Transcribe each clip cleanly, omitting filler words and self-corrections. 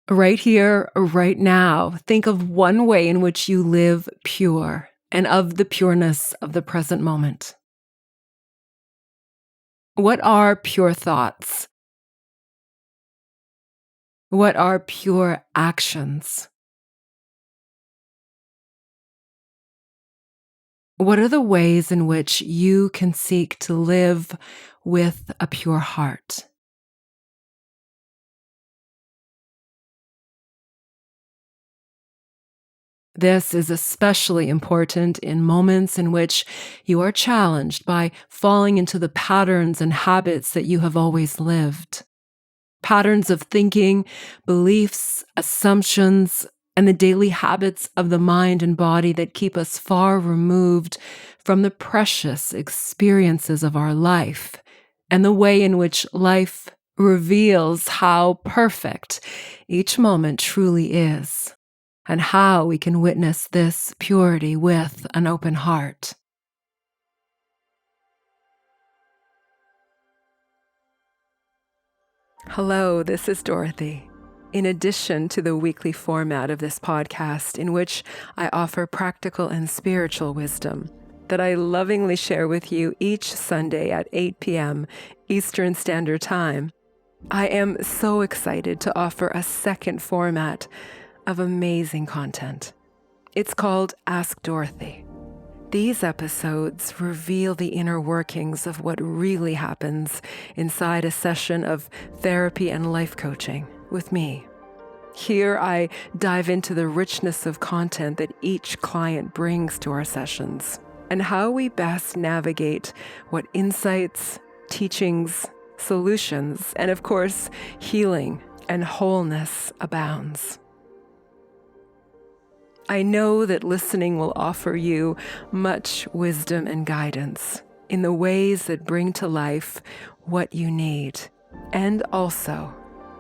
Right here, right now, think of one way in which you live pure and of the pureness of the present moment. What are pure thoughts? What are pure actions? What are the ways in which you can seek to live with a pure heart? This is especially important in moments in which you are challenged by falling into the patterns and habits that you have always lived. Patterns of thinking, beliefs, assumptions, and the daily habits of the mind and body that keep us far removed from the precious experiences of our life and the way in which life reveals how perfect each moment truly is, and how we can witness this purity with an open heart. Hello, this is Dorothy. In addition to the weekly format of this podcast, in which I offer practical and spiritual wisdom that I lovingly share with you each Sunday at 8 p.m. Eastern Standard Time, I am so excited to offer a second format of amazing content. It's called Ask Dorothy. These episodes reveal the inner workings of what really happens inside a session of therapy and life coaching with me. Here I dive into the richness of content that each client brings to our sessions and how we best navigate what insights, teachings, solutions, and of course, healing and wholeness abounds. I know that listening will offer you much wisdom and guidance in the ways that bring to life what you need, and also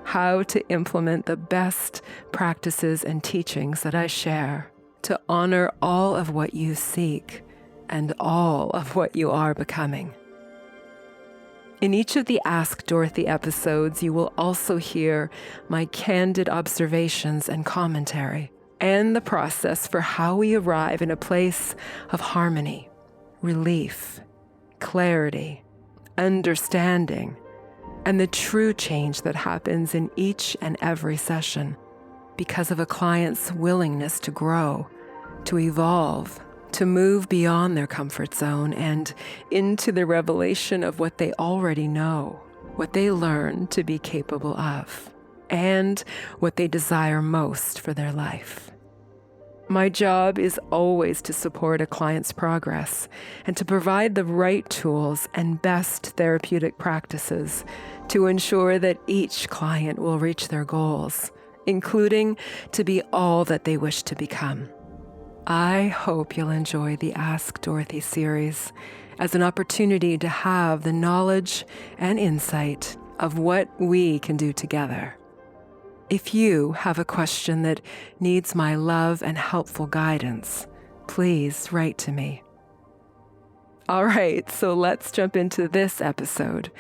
how to implement the best practices and teachings that I share to honor all of what you seek and all of what you are becoming. In each of the Ask Dorothy episodes, you will also hear my candid observations and commentary, and the process for how we arrive in a place of harmony, relief, clarity, understanding, and the true change that happens in each and every session because of a client's willingness to grow, to evolve, to move beyond their comfort zone and into the revelation of what they already know, what they learn to be capable of, and what they desire most for their life. My job is always to support a client's progress and to provide the right tools and best therapeutic practices to ensure that each client will reach their goals, including to be all that they wish to become. I hope you'll enjoy the Ask Dorothy series as an opportunity to have the knowledge and insight of what we can do together. If you have a question that needs my love and helpful guidance, please write to me. All right, so let's jump into this episode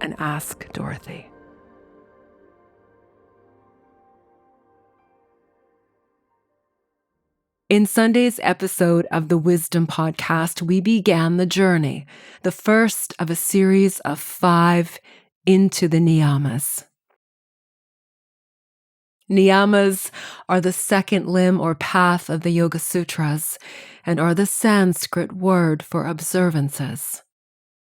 and Ask Dorothy. In Sunday's episode of the Wisdom Podcast, we began the journey, the first of a series of 5 into the Niyamas. Niyamas are the second limb or path of the Yoga Sutras and are the Sanskrit word for observances.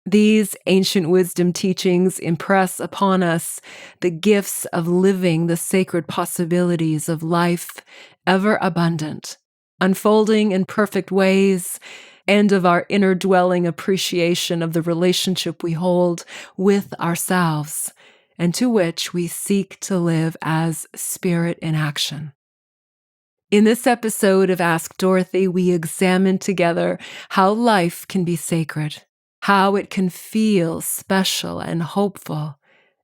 These ancient wisdom teachings impress upon us the gifts of living the sacred possibilities of life ever abundant, unfolding in perfect ways, and of our inner dwelling appreciation of the relationship we hold with ourselves, and to which we seek to live as spirit in action. In this episode of Ask Dorothy, we examine together how life can be sacred, how it can feel special and hopeful,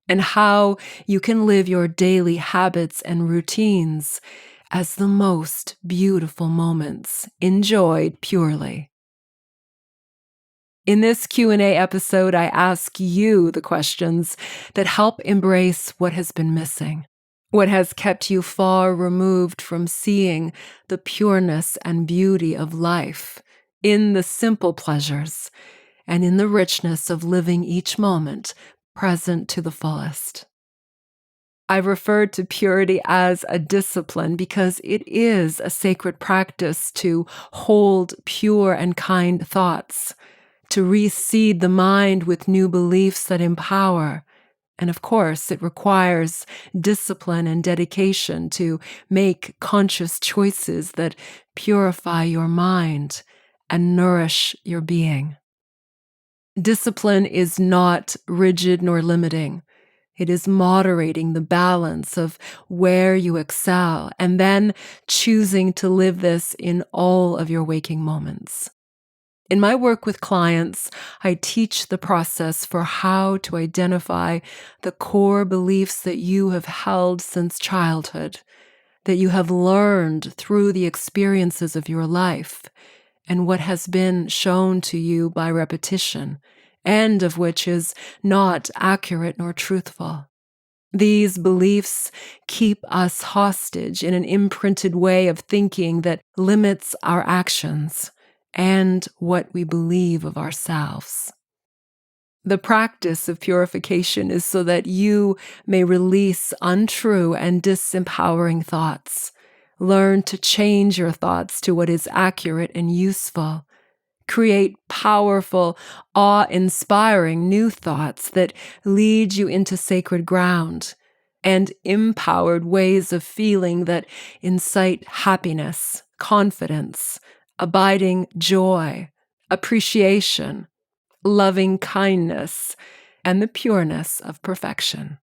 and how you can live your daily habits and routines as the most beautiful moments, enjoyed purely. In this Q&A episode, I ask you the questions that help embrace what has been missing, What has kept you far removed from seeing the pureness and beauty of life in the simple pleasures and in the richness of living each moment present to the fullest? I've referred to purity as a discipline because it is a sacred practice to hold pure and kind thoughts, to reseed the mind with new beliefs that empower. And of course, it requires discipline and dedication to make conscious choices that purify your mind and nourish your being. Discipline is not rigid nor limiting. It is moderating the balance of where you excel and then choosing to live this in all of your waking moments. In my work with clients, I teach the process for how to identify the core beliefs that you have held since childhood, that you have learned through the experiences of your life, and what has been shown to you by repetition, and of which is not accurate nor truthful. These beliefs keep us hostage in an imprinted way of thinking that limits our actions and what we believe of ourselves. The practice of purification is so that you may release untrue and disempowering thoughts. Learn to change your thoughts to what is accurate and useful. Create powerful, awe-inspiring new thoughts that lead you into sacred ground and empowered ways of feeling that incite happiness, confidence, abiding joy, appreciation, loving kindness, and the pureness of perfection.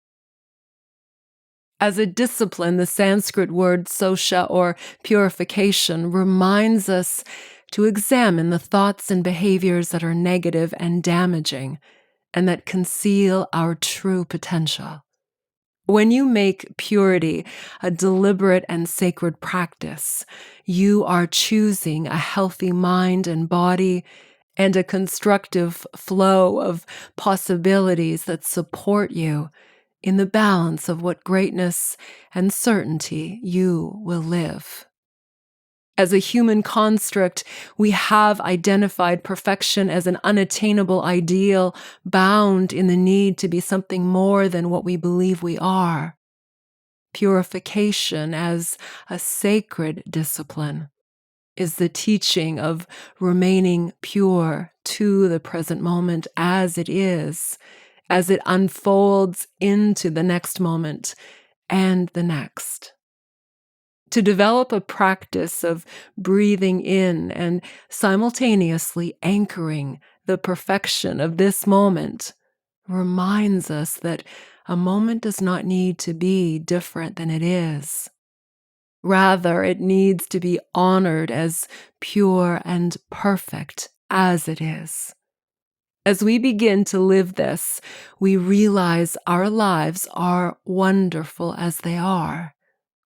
As a discipline, the Sanskrit word sosha, or purification, reminds us to examine the thoughts and behaviors that are negative and damaging and that conceal our true potential. When you make purity a deliberate and sacred practice, you are choosing a healthy mind and body and a constructive flow of possibilities that support you in the balance of what greatness and certainty you will live. As a human construct, we have identified perfection as an unattainable ideal bound in the need to be something more than what we believe we are. Purification as a sacred discipline is the teaching of remaining pure to the present moment as it is, as it unfolds into the next moment and the next. To develop a practice of breathing in and simultaneously anchoring the perfection of this moment reminds us that a moment does not need to be different than it is. Rather, it needs to be honored as pure and perfect as it is. As we begin to live this, we realize our lives are wonderful as they are.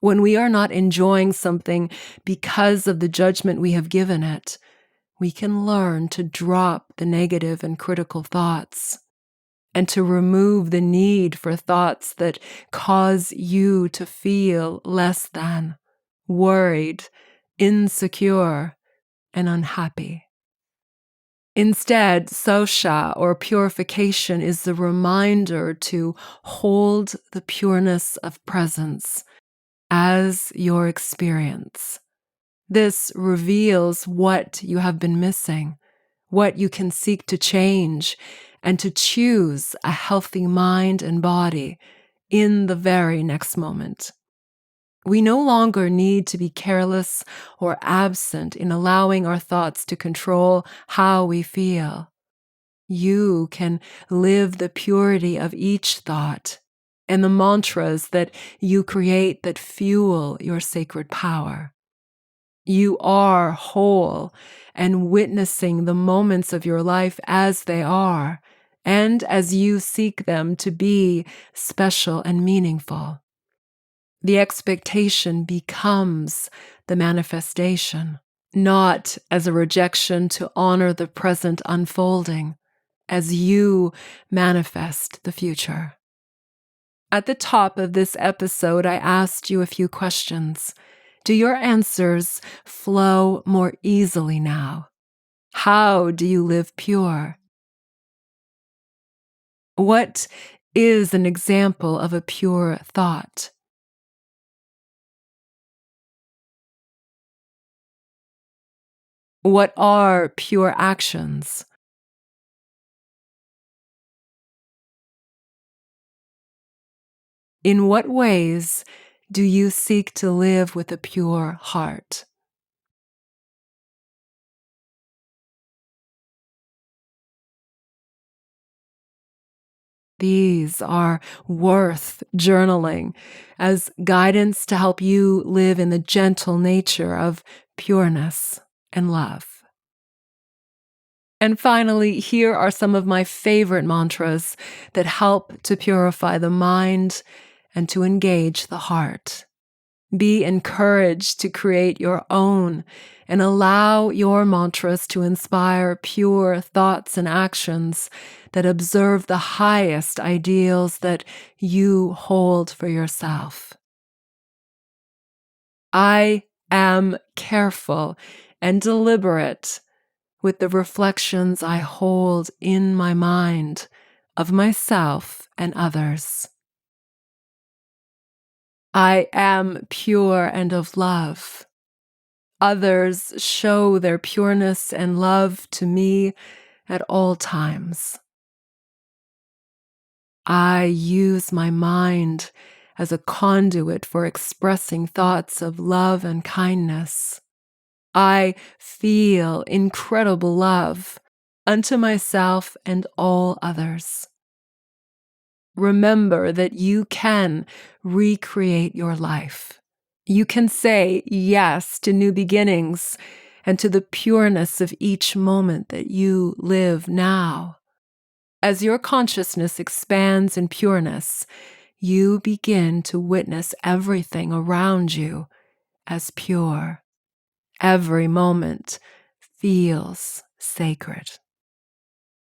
When we are not enjoying something because of the judgment we have given it, we can learn to drop the negative and critical thoughts and to remove the need for thoughts that cause you to feel less than, worried, insecure, and unhappy. Instead, sosha, or purification, is the reminder to hold the pureness of presence as your experience. This reveals what you have been missing, what you can seek to change, and to choose a healthy mind and body in the very next moment. We no longer need to be careless or absent in allowing our thoughts to control how we feel. You can live the purity of each thought and the mantras that you create that fuel your sacred power. You are whole and witnessing the moments of your life as they are, and as you seek them to be special and meaningful. The expectation becomes the manifestation, not as a rejection to honor the present unfolding, as you manifest the future. At the top of this episode, I asked you a few questions. Do your answers flow more easily now? How do you live pure? What is an example of a pure thought? What are pure actions? In what ways do you seek to live with a pure heart? These are worth journaling as guidance to help you live in the gentle nature of pureness and love. And finally, here are some of my favorite mantras that help to purify the mind and to engage the heart. Be encouraged to create your own and allow your mantras to inspire pure thoughts and actions that observe the highest ideals that you hold for yourself. I am careful and deliberate with the reflections I hold in my mind of myself and others. I am pure and of love. Others show their pureness and love to me at all times. I use my mind as a conduit for expressing thoughts of love and kindness. I feel incredible love unto myself and all others. Remember that you can recreate your life. You can say yes to new beginnings and to the pureness of each moment that you live now. As your consciousness expands in pureness, you begin to witness everything around you as pure. Every moment feels sacred.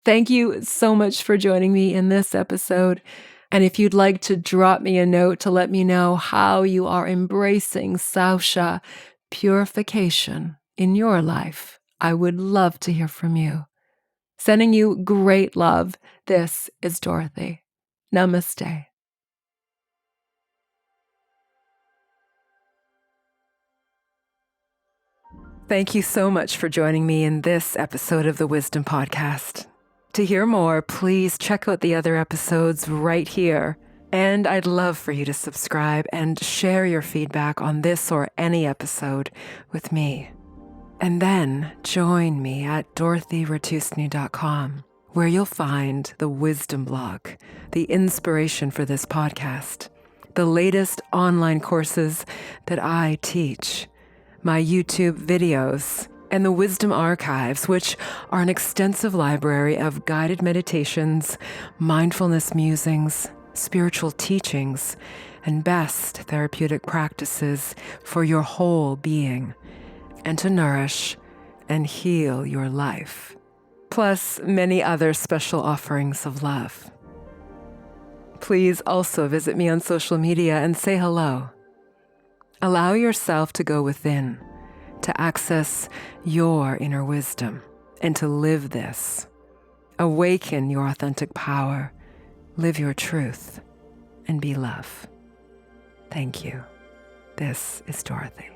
Thank you so much for joining me in this episode. And if you'd like to drop me a note to let me know how you are embracing Sausha purification in your life, I would love to hear from you. Sending you great love. This is Dorothy. Namaste. Thank you so much for joining me in this episode of the Wisdom Podcast. To hear more, please check out the other episodes right here. And I'd love for you to subscribe and share your feedback on this or any episode with me. And then join me at dorothyratusny.com, where you'll find the Wisdom blog, the inspiration for this podcast, the latest online courses that I teach, my YouTube videos, and the Wisdom Archives, which are an extensive library of guided meditations, mindfulness musings, spiritual teachings, and best therapeutic practices for your whole being, and to nourish and heal your life, plus many other special offerings of love. Please also visit me on social media and say hello. Allow yourself to go within, to access your inner wisdom, and to live this. Awaken your authentic power, live your truth, and be love. Thank you. This is Dorothy.